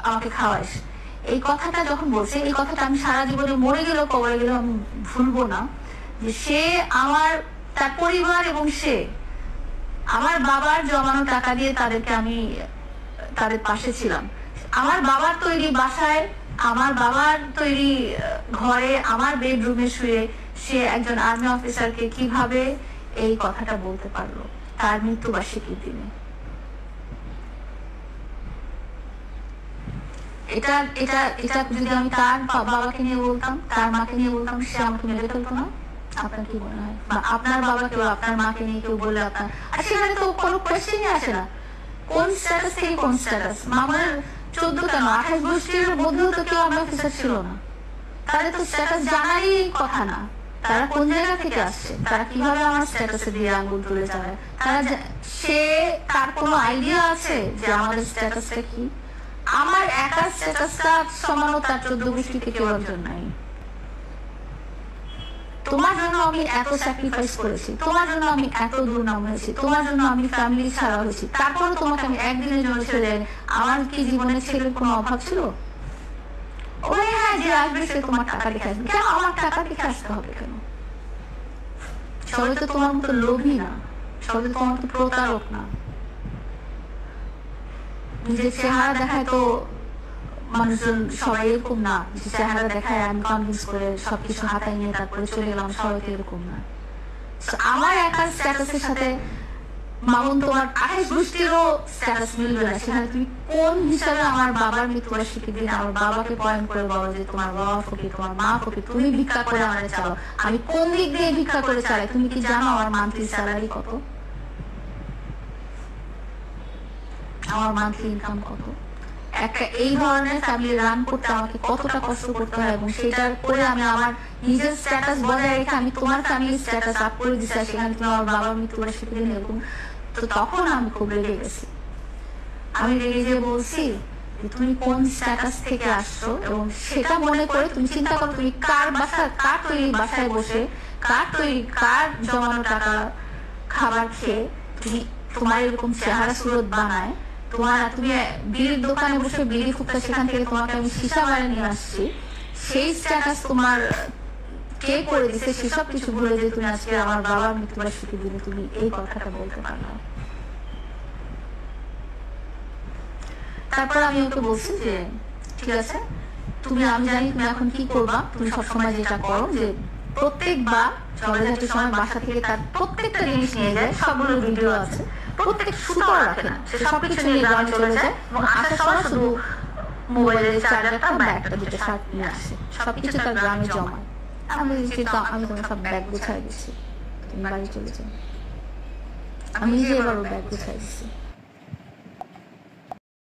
আমাকে খাওয়াইস, এই কথাটা যখন বলছে, এই কথাটা আমি সারা জীবনে মরে গেলেও কবরে গেলেও আমি ভুলবো না। যে সে আমার, তার পরিবার এবং সে আমার বাবার জমানো টাকা দিয়ে তাদেরকে আমি তাদের পাশে ছিলাম। আমার বাবার তৈরি বাসায়, আমার বাবার তৈরি ঘরে, আমার বেডরুমে শুয়ে সে একজন আর্মি অফিসারকে কিভাবে এই কথাটা বলতে পারলো তার মৃত্যুবার্ষিকীর দিনে? এটা এটা এটা যদি আমি তার বাবাকে নিয়ে বলতাম, তার মাকে নিয়ে বলতাম, সে আমাকে মেরে ফেলতো না? আপনার কি মনে হয়? বা আপনার বাবাকেও আপনার মাকে নিয়ে কেউ বললে আপনার, আর সেখানে তো কোনো কোয়েশ্চেনই আসে না কোন স্ট্যাটাস থেকে কোন স্ট্যাটাস। মামুনের 14 কেন 28 গোষ্ঠীর মধ্যেও তো কেউ আর্মি অফিসার ছিল না, তাদের তো স্ট্যাটাস জানারই কথা না। তারা কোন জায়গা থেকে আসছে, তারা কিভাবে আমার স্ট্যাটাসে দিয়ে আঙ্গুল তুলে চালায়? তারা সে তার কোনো আইডিয়া আছে যে আমাদের স্ট্যাটাসটা কি? আমার একার স্ট্যাটাসটা সমানও তার 14 গোষ্ঠীতে কেউ একজন নাই। তোমার জন্য আমি এত স্যাক্রিফাইস করেছি, তোমার জন্য আমি এত দুর্নাম হয়েছি, তোমার জন্য আমি ফ্যামিলি ছাড়া হয়েছি, তারপরে তোমাকে আমি একদিনের জন্য ছেড়ে যাই। আমার কি জীবনে ছেলের কোনো অভাব ছিল? ওই হ্যাঁ, যে আসবে সে তোমার টাকা দেখে আসবে। কেন আমার টাকা দেখে আসতে হবে কেন? সবাই তো তোমার মতো লোভী না, সবাই তো তোমার মতো প্রতারক না। নিজের চেহারা দেখায় তো মানুষজন সবাই এরকম না, যে চেহারা দেখায় আমি কনভিন্স করে সবকিছু হাতায় নিয়ে তারপরে চলে গেলাম, সবাই তো এরকম না। আমার একার স্ট্যাটাসের সাথে মামুন তোমার 28 গোষ্ঠীরও স্ট্যাটাস মিলবে না। সেখানে তুমি কোন হিসাবে আমার বাবার মৃত্যুবার্ষিকীর দিন আমার বাবাকে পয়েন্ট করে বলো যে তোমার বাবা ফকির, তোমার মা ফকির, তুমি ভিক্ষা করে আমার চালাও? আমি কোন দিক দিয়ে ভিক্ষা করে চালাই? তুমি কি জানো আমার মান্থলি স্যালারি কত? আমার মান্থলি ইনকাম কত? একটা এই ধরনের ফ্যামিলি রান করতে আমাকে কতটা কষ্ট করতে হয়, এবং সেটার পরে আমি আমার নিজের স্ট্যাটাস বজায় রেখে আমি তোমার ফ্যামিলির স্ট্যাটাস আপ করে দিচ্ছি, সেখানে তুমি আমার বাবার মৃত্যুবার্ষিকী দিন এরকম। তো তখন আমি খুব রেগে গেছি। আমি রেগে গিয়ে বলছি তুমি কোন স্ট্যাটাস থেকে আসছো, এবং সেটা মনে করে তুমি চিন্তা করো তুমি কার বাসা, কার তৈরি বাসায় বসে, কার তৈরি, কার জমানো টাকা খাবার খেয়ে তুমি তোমার এরকম চেহারা সুরত বানায়। তোমার তুমি বিড়ির দোকানে বসে বিড়ি ফুটতে, সেখান থেকে তোমাকে আমি সীসা বানিয়ে নিয়ে আসছি, সেই স্ট্যাটাস তোমার কে করে দিছে সেসব কিছু ভুলে যে তুমি আজকে আমার বাবার মৃত্যুবার্ষিকীর দিনে তুমি এই কথাটা বলতে পারো। তারপর আমি ওকে বলছি যে ঠিক আছে, তুমি, আমি জানি তুমি এখন কি করবা, তুমি সবসময় যেটা করো যে প্রত্যেকবার ঝড়ঝাটির সময় বাসা থেকে তার প্রত্যেকটা জিনিস নিয়ে যায়, সবগুলো ভিডিও আছে, প্রত্যেক সুতো রাখে না, সে সবকিছু নিয়ে গ্রামে চলে যায় এবং আসার সময় শুধু মোবাইলের চার্জারটা বা একটা দুটো শার্ট নিয়ে আসে, সবকিছু তার গ্রামে জমায়। আমি তোমার সব ব্যাগ গুছাই দিচ্ছি, তুমি বাড়ি চলে যাও। আমি নিজে এবার ব্যাগ গুছাই দিচ্ছি।